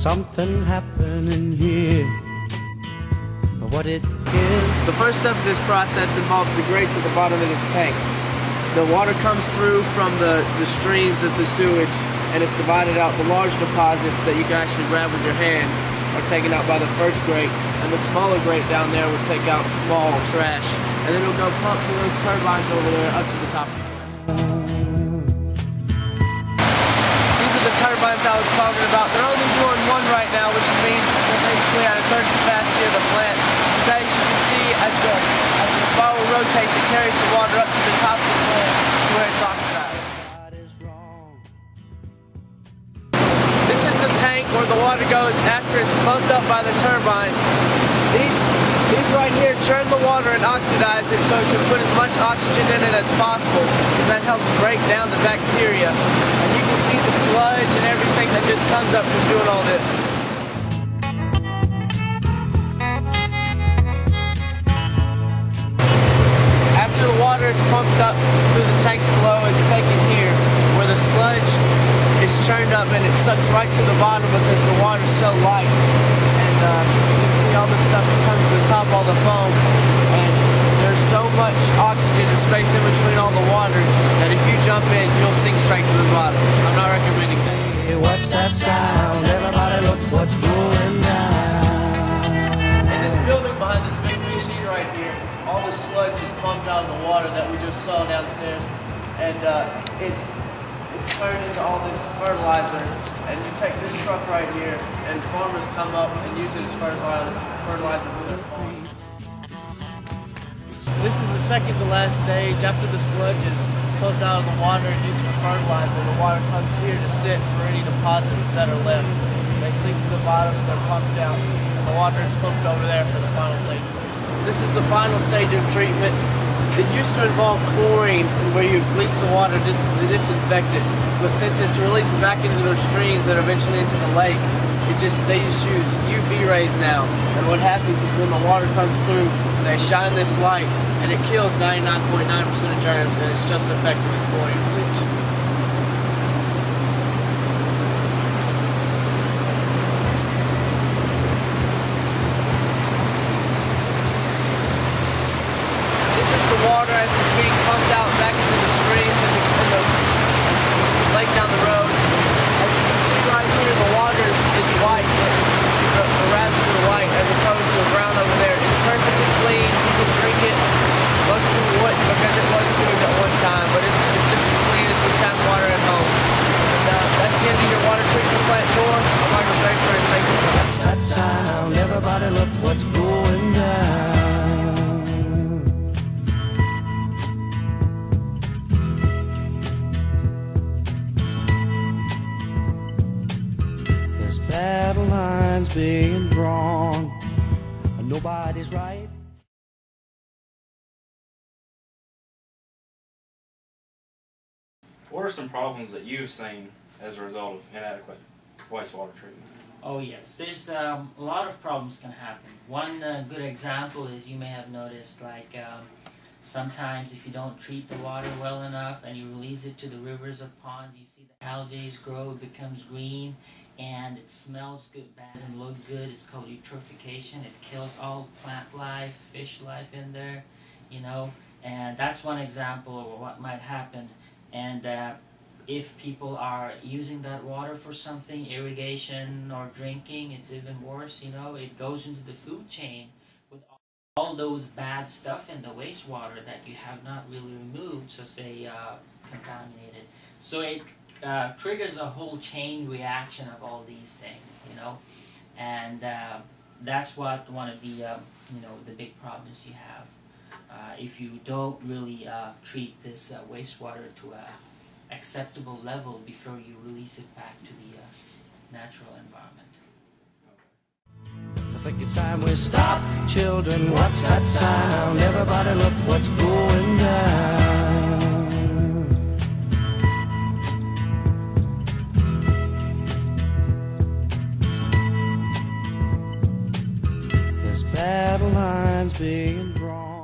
something happening here. What it is. The first step of this process involves the grates at the bottom of this tank. The water comes through from the streams of the sewage, and it's divided out. The large deposits that you can actually grab with your hand are taken out by the first grate, and the smaller grate down there will take out small trash, and then it'll go pump through those turbines over there up to the top. These are the turbines I was talking about. They're only doing one right now, which means they're basically at a third capacity of the plant. So as you can see, as the bottle rotates, it carries the water up to the top of the plant to where it's oxidized. This is the tank where the water goes after it's pumped up by the turbines. These right here churn the water and oxidize it so it can put as much oxygen in it as possible, because that helps break down the bacteria. And you can see the sludge and everything that just comes up from doing all this. After the water is pumped up through the tanks below, it's taken here, where the sludge is churned up and it sucks right to the bottom because the water is so light. And you can see all the stuff that comes to the top, all the foam. And there's so much oxygen and space in between all the water that if you jump in, you'll sink straight to the bottom. I'm not recommending that. Hey, what's that sound? Everybody look what's going down. In this building behind this big machine right here, all the sludge is pumped out of the water that we just saw downstairs, and it's turned into all this fertilizer. And you take this truck right here, and farmers come up and use it as fertilizer for their farm. This is the second to last stage. After the sludge is pumped out of the water and used for fertilizer, the water comes here to sit for any deposits that are left. They sink to the bottom, so they're pumped out, and the water is pumped over there for the final stage. This is the final stage of treatment. It used to involve chlorine, where you bleach the water just to disinfect it. But since it's released back into their streams and eventually into the lake, they just use UV rays now. And what happens is when the water comes through, they shine this light, and it kills 99.9% of germs, and it's just as effective as chlorine bleach. Water as it's being pumped out back into the streams and the lake down the road. As you can see right here, the water is white. The rapids are white as opposed to the brown over there. It's perfectly clean. You can drink it. Most people wouldn't because it was sewage at one time, but it's just as clean as you tap water at home. And that's the end of your water treatment plant tour. I'm Michael Baker, and thanks for watching. That sound, everybody look what's going down. Battle lines being drawn, nobody's right. What are some problems that you've seen as a result of inadequate wastewater treatment? Oh yes, there's a lot of problems can happen. One good example is you may have noticed, like sometimes if you don't treat the water well enough and you release it to the rivers or ponds, you see the algae grow, it becomes green, and it smells good, bad, and look good. It's called eutrophication. It kills all plant life, fish life in there, you know, and that's one example of what might happen. And if people are using that water for something, irrigation or drinking, it's even worse, you know. It goes into the food chain with all those bad stuff in the wastewater that you have not really removed, so say contaminated. So it triggers a whole chain reaction of all these things, you know, and that's what one of the you know, the big problems you have if you don't really treat this wastewater to a acceptable level before you release it back to the natural environment. I think it's time we stop, children. What's that sound? Everybody look what's going down. There's battle lines being drawn.